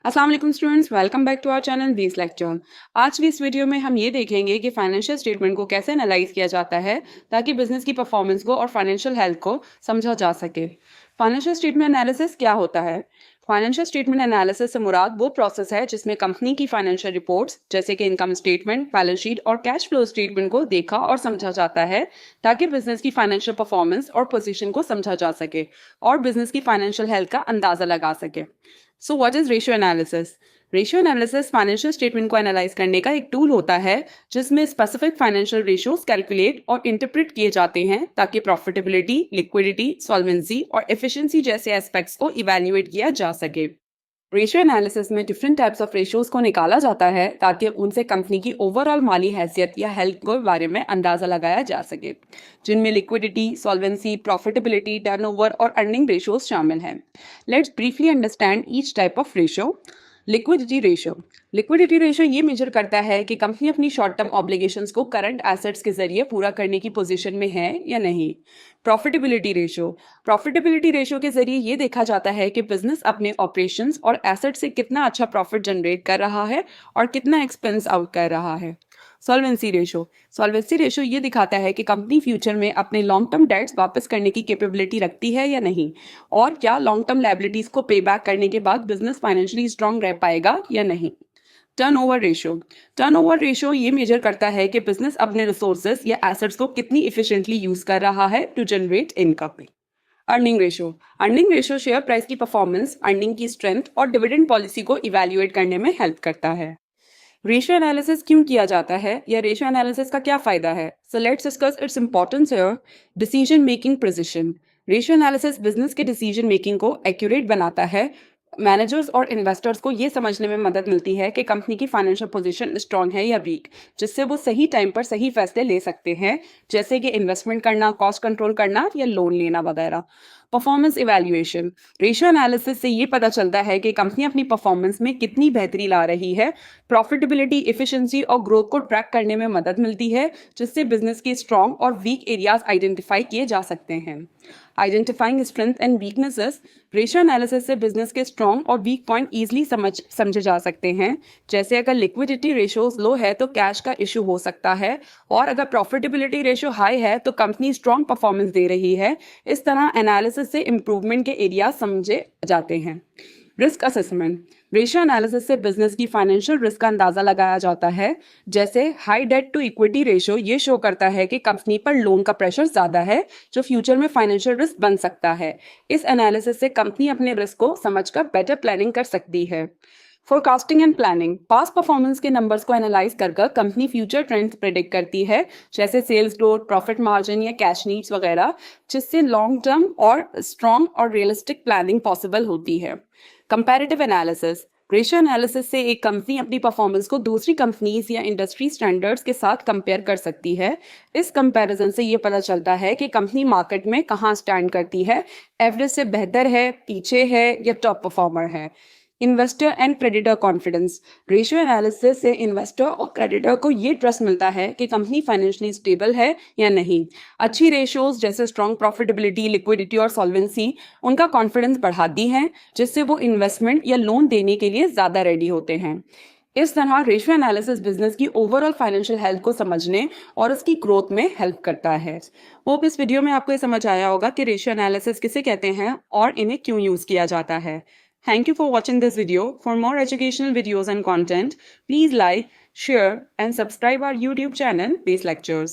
अस्सलाम वालेकुम students, welcome back to our channel बीस लेक्चर। आज की इस वीडियो में हम ये देखेंगे कि फाइनेंशियल स्टेटमेंट को कैसे एनालाइज किया जाता है ताकि बिजनेस की परफॉर्मेंस को और फाइनेंशियल हेल्थ को समझा जा सके। फाइनेंशियल स्टेटमेंट एनालिसिस क्या होता है? फाइनेंशियल स्टेटमेंट एनालिसिस से मुराद वो प्रोसेस है जिसमें कंपनी की फाइनेंशियल रिपोर्ट्स जैसे कि इनकम स्टेटमेंट, बैलेंस शीट और कैश फ्लो स्टेटमेंट को देखा और समझा जाता है ताकि बिजनेस की फाइनेंशियल परफॉर्मेंस और पोजीशन को समझा जा सके और बिजनेस की फाइनेंशियल हेल्थ का अंदाजा लगा सके। So what is ratio analysis? Ratio analysis financial statement को एनालाइज करने का एक टूल होता है जिसमें स्पेसिफिक फाइनेंशियल रेशियोज कैलकुलेट और इंटरप्रेट किए जाते हैं ताकि प्रॉफिटेबिलिटी, लिक्विडिटी, सॉल्वेंसी और एफिशिएंसी जैसे एस्पेक्ट्स को इवैल्यूएट किया जा सके। रेशियो एनालिसिस में डिफरेंट टाइप्स ऑफ रेशियोज को निकाला जाता है ताकि उनसे कंपनी की ओवरऑल माली हैसियत या हेल्थ के बारे में अंदाजा लगाया जा सके, जिनमें लिक्विडिटी, सॉल्वेंसी, प्रॉफिटेबिलिटी, टर्नओवर और अर्निंग रेशियोज शामिल हैं। Let's briefly understand each type of ratio. Liquidity ratio ये मेजर करता है कि कंपनी अपनी शॉर्ट टर्म ऑब्लिगेशंस को करंट एसेट्स के जरिए पूरा करने की पोजीशन में है या नहीं। प्रॉफिटेबिलिटी रेशियो के जरिए ये देखा जाता है कि बिजनेस अपने ऑपरेशंस और एसेट से कितना अच्छा प्रॉफिट जनरेट कर रहा है और कितना एक्सपेंस आउट कर रहा है। सॉल्वेंसी रेशियो ये दिखाता है कि कंपनी फ्यूचर में अपने लॉन्ग टर्म डेट्स वापस करने की कैपेबिलिटी रखती है या नहीं, और क्या लॉन्ग टर्म लायबिलिटीज को पे बैक करने के बाद बिजनेस फाइनेंशियली स्ट्रांग रह पाएगा या नहीं। टर्नओवर रेशियो ये मेजर करता है कि बिजनेस अपने रिसोर्सेज या एसेट्स को कितनी इफिशिएंटली यूज कर रहा है to generate income. Earning ratio share price की परफॉर्मेंस, अर्निंग की स्ट्रेंथ और डिविडेंड पॉलिसी को इवैल्यूएट करने में हेल्प करता है। रेशियो एनालिसिस क्यों किया जाता है या रेशियो एनालिसिस का क्या फायदा है? So let's discuss its importance here. Decision making precision. Ratio analysis business के डिसीजन मेकिंग को एक्यूरेट बनाता है। मैनेजर्स और इन्वेस्टर्स को ये समझने में मदद मिलती है कि कंपनी की फाइनेंशियल पोजीशन स्ट्रांग है या वीक, जिससे वो सही टाइम पर सही फैसले ले सकते हैं, जैसे कि इन्वेस्टमेंट करना, कॉस्ट कंट्रोल करना या लोन लेना वगैरह। Performance evaluation. रेशियो एनालिसिस से ये पता चलता है कि कंपनी अपनी परफॉर्मेंस में कितनी बेहतरी ला रही है। प्रॉफिटेबिलिटी, इफिशिएंसी और ग्रोथ को ट्रैक करने में मदद मिलती है, जिससे बिजनेस के स्ट्रांग और वीक एरियाज आइडेंटिफाई किए जा सकते हैं। Identifying strength and weaknesses. Ratio analysis से बिजनेस के स्ट्रांग और वीक पॉइंट ईजिली समझे जा सकते हैं, जैसे अगर लिक्विडिटी रेशियोज लो है तो कैश का इशू हो सकता है, और अगर प्रॉफिटेबिलिटी रेशियो हाई है तो कंपनी स्ट्रांग परफॉर्मेंस दे रही है। इस तरह एनालिसिस से इम्प्रूवमेंट के एरिया समझे जाते हैं। Risk assessment. रेशियो एनालिसिस से बिजनेस की फाइनेंशियल रिस्क का अंदाजा लगाया जाता है, जैसे high debt to equity ratio ये शो करता है कि कंपनी पर लोन का प्रेशर ज्यादा है, जो फ्यूचर में फाइनेंशियल रिस्क बन सकता है। इस एनालिसिस से कंपनी अपने रिस्क को समझकर बेटर प्लानिंग कर सकती है। Forecasting and planning. Past performance के नंबर्स को एनालाइज कर कंपनी फ्यूचर ट्रेंड्स प्रेडिक्ट करती है, जैसे सेल्स ग्रोथ, प्रॉफिट मार्जिन या कैश नीड्स वगैरह, जिससे लॉन्ग टर्म और स्ट्रॉन्ग और रियलिस्टिक प्लानिंग पॉसिबल होती है। Comparative analysis. रेशियो एनालिसिस से एक कंपनी अपनी परफॉर्मेंस को दूसरी कंपनीज या इंडस्ट्री स्टैंडर्ड्स के साथ कंपेयर कर सकती है। इस कंपैरिजन से ये पता चलता है कि कंपनी मार्केट में कहाँ स्टैंड करती है, एवरेज से बेहतर है, पीछे है या टॉप परफॉर्मर है। Investor and creditor confidence. Ratio analysis से इन्वेस्टर और क्रेडिटर को ये ट्रस्ट मिलता है कि कंपनी फाइनेंशियली स्टेबल है या नहीं। अच्छी रेशियोज जैसे स्ट्रॉन्ग प्रॉफिटेबिलिटी, लिक्विडिटी और सॉल्वेंसी उनका कॉन्फिडेंस बढ़ाती हैं, जिससे वो इन्वेस्टमेंट या लोन देने के लिए ज़्यादा रेडी होते हैं। इस तरह रेशियो एनालिसिस बिजनेस की ओवरऑल फाइनेंशियल हेल्थ को समझने और उसकी ग्रोथ में हेल्प करता है। होप इस वीडियो में आपको ये समझ आया होगा कि रेशियो एनालिसिस किसे कहते हैं और इन्हें क्यों यूज़ किया जाता है। Thank you for watching this video. For more educational videos and content, please like, share and subscribe our YouTube channel, Base Lectures.